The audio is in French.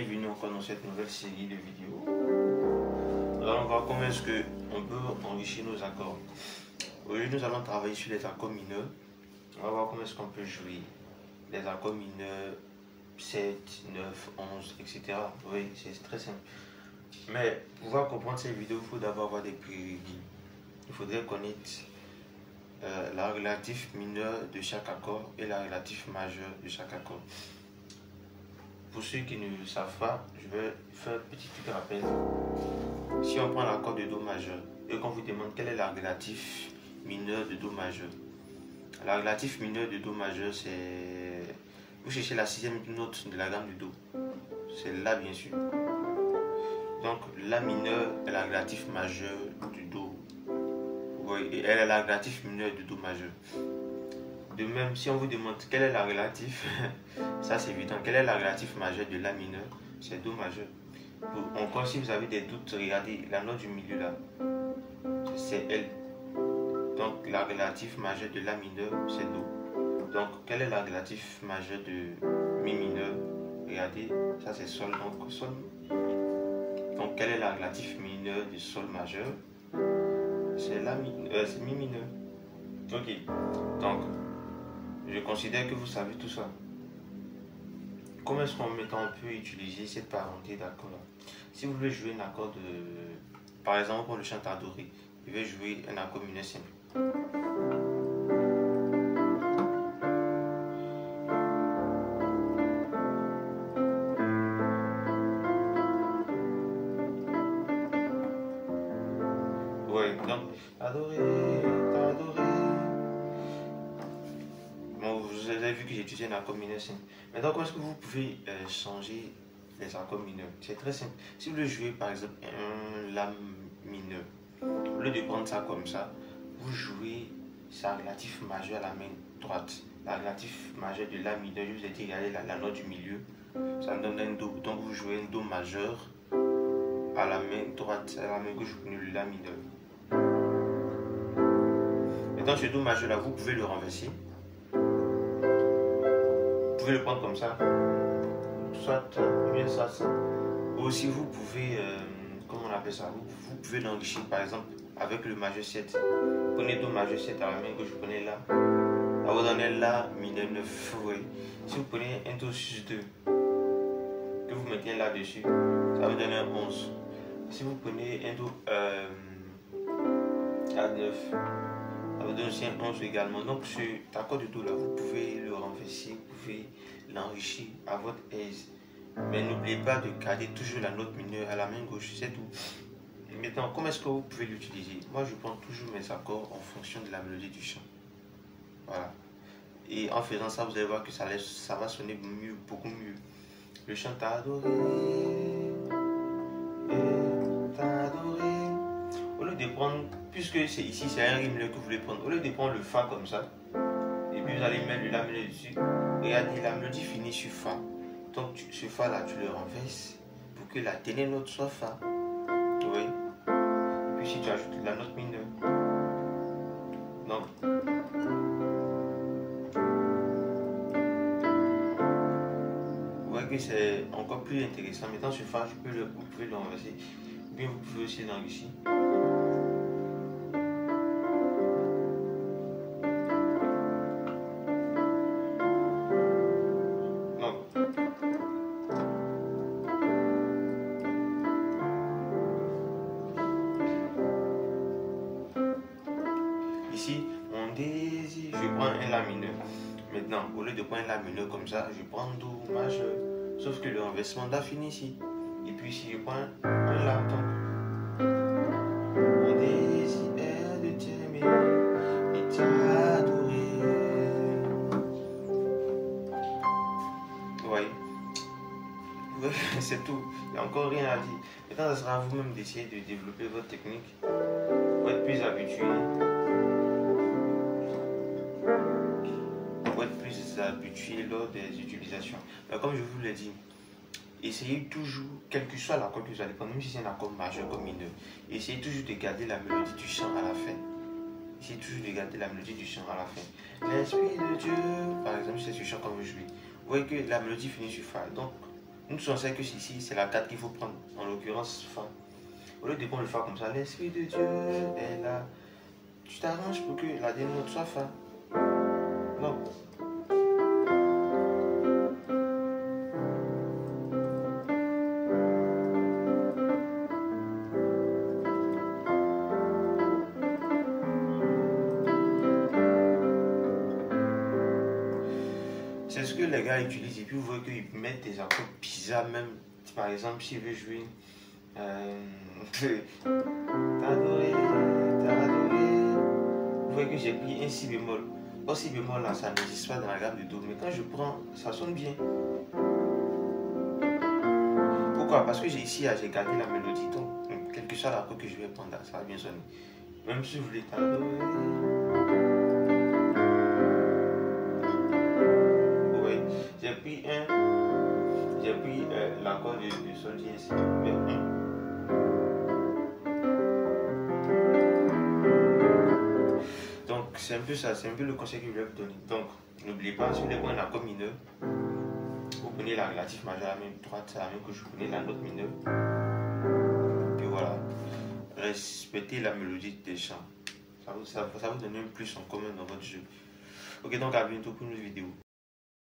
Bienvenue encore dans cette nouvelle série de vidéos. Nous allons voir comment est-ce qu'on peut enrichir nos accords. Aujourd'hui, nous allons travailler sur les accords mineurs. On va voir comment est-ce qu'on peut jouer les accords mineurs 7, 9, 11, etc. Oui, c'est très simple. Mais pour pouvoir comprendre cette vidéo, il faut d'abord avoir des prérequis. Il faudrait connaître la relative mineure de chaque accord et la relative majeure de chaque accord. Pour ceux qui ne savent pas, je vais faire un petit truc rappel. Si on prend l'accord de Do majeur et qu'on vous demande quelle est la relative mineure de Do majeur, la relative mineure de Do majeur, c'est... Vous cherchez la sixième note de la gamme du Do. C'est La bien sûr. Donc La mineur est la relative majeure du Do. Oui, et elle est la relative mineure du Do majeur. De même, si on vous demande quelle est la relative, ça c'est évident, quelle est la relative majeure de La mineur, c'est Do majeur. Encore, si vous avez des doutes, regardez la note du milieu là, c'est Elle. Donc la relative majeure de La mineur, c'est Do. Donc quelle est la relative majeure de Mi mineur? Regardez, ça c'est Sol, donc Sol. Donc quelle est la relative mineure du Sol majeur? C'est Mi mineur. Ok, donc je considère que vous savez tout ça. Comment est-ce qu'on peut utiliser cette parenté d'accords là? Si vous voulez jouer un accord de... Par exemple, pour le chant adoré, je vais jouer un accord mineur simple. Ouais, donc, adoré, adoré. Bon, vous avez vu que j'ai utilisé un accord mineur simple. Maintenant, comment est-ce que vous pouvez changer les accords mineurs? C'est très simple. Si vous voulez jouer par exemple un La mineur, au lieu de prendre ça comme ça, vous jouez sa relative majeure à la main droite. La relative majeure de La mineur, je vous ai dit, regardez la note du milieu, ça me donne un Do. Donc vous jouez un Do majeur à la main droite, à la main gauche, vous prenez le La mineur. Maintenant, ce Do majeur là, vous pouvez le renverser. Vous pouvez le prendre comme ça, soit bien ça. Ou aussi vous pouvez, comment on appelle ça, vous pouvez l'enrichir par exemple avec le majeur 7. Prenez Do majeur 7 à la main gauche, vous prenez La. Ça vous donne La mineur 9. Oui. Si vous prenez un Do sus 2, que vous mettez là-dessus, ça vous donne un 11. Si vous prenez un Do A9, ça vous donne aussi un 11 également. Donc cet accord de Do là, vous pouvez le renverser, vous pouvez l'enrichir à votre aise. Mais n'oubliez pas de garder toujours la note mineure à la main gauche, c'est tout. Maintenant, comment est-ce que vous pouvez l'utiliser? Moi, je prends toujours mes accords en fonction de la mélodie du chant. Voilà. Et en faisant ça, vous allez voir que ça va sonner mieux, beaucoup mieux. Le chant t'a adoré, t'a adoré. Au lieu de prendre, puisque c'est ici, c'est un Ré mineur que vous voulez prendre, au lieu de prendre le Fa comme ça, et puis vous allez mettre le La mineur dessus, regardez, la mélodie finit sur Fa. Donc ce Fa là, tu le renverses pour que la dernière note soit Fa. Oui. Et puis si tu ajoutes la note mineure. Donc vous voyez que c'est encore plus intéressant. Maintenant ce Fa, vous pouvez le renverser. Ou bien vous pouvez aussi l'enrichir. Ici, mon désir, je prends un La mineur. Maintenant, au lieu de prendre un La mineur comme ça, je prends Do majeur. Sauf que le renversement là finit ici. Et puis ici, je prends un La. Donc, mon désir est de t'aimer et t'adorer. Vous voyez? C'est tout. Il n'y a encore rien à dire. Maintenant, ça sera à vous-même d'essayer de développer votre technique pour être plus habitué. Lors des utilisations. Mais comme je vous l'ai dit, essayez toujours, quel que soit l'accord que vous allez prendre, même si c'est un accord majeur comme mineur, essayez toujours de garder la mélodie du chant à la fin. Essayez toujours de garder la mélodie du chant à la fin. L'Esprit de Dieu, par exemple, c'est ce chant qu'on veut jouer. Vous voyez que la mélodie finit sur Fa. Donc, Nous, on sait que ici, c'est la 4 qu'il faut prendre. En l'occurrence, Fa. Au lieu de prendre le Fa comme ça, l'Esprit de Dieu est là. Tu t'arranges pour que la dernière note soit Fa. Non. C'est ce que les gars utilisent et puis vous voyez qu'ils mettent des accords bizarres même. Par exemple, s'il veut jouer t'adorer, t'adorer. Vous voyez que j'ai pris un si bémol. Or si bémol là, ça n'existe pas dans la gamme de Do. Mais quand je prends, ça sonne bien. Pourquoi? Parce que j'ai ici, j'ai gardé la mélodie. Donc, quel que soit l'accord que je vais prendre, ça va bien sonner. Même si vous voulez t'adorer. J'ai pris l'accord du sol dièse. Donc c'est un peu ça, c'est un peu le conseil que je vais vous donner. Donc n'oubliez pas, si vous voulez prendre un accord mineur, vous prenez la relative majeure à la main droite, c'est la même que je prenais la note mineure. Puis voilà, respectez la mélodie des chants. Ça vous donne un plus en commun dans votre jeu. Ok, donc à bientôt pour une autre vidéo.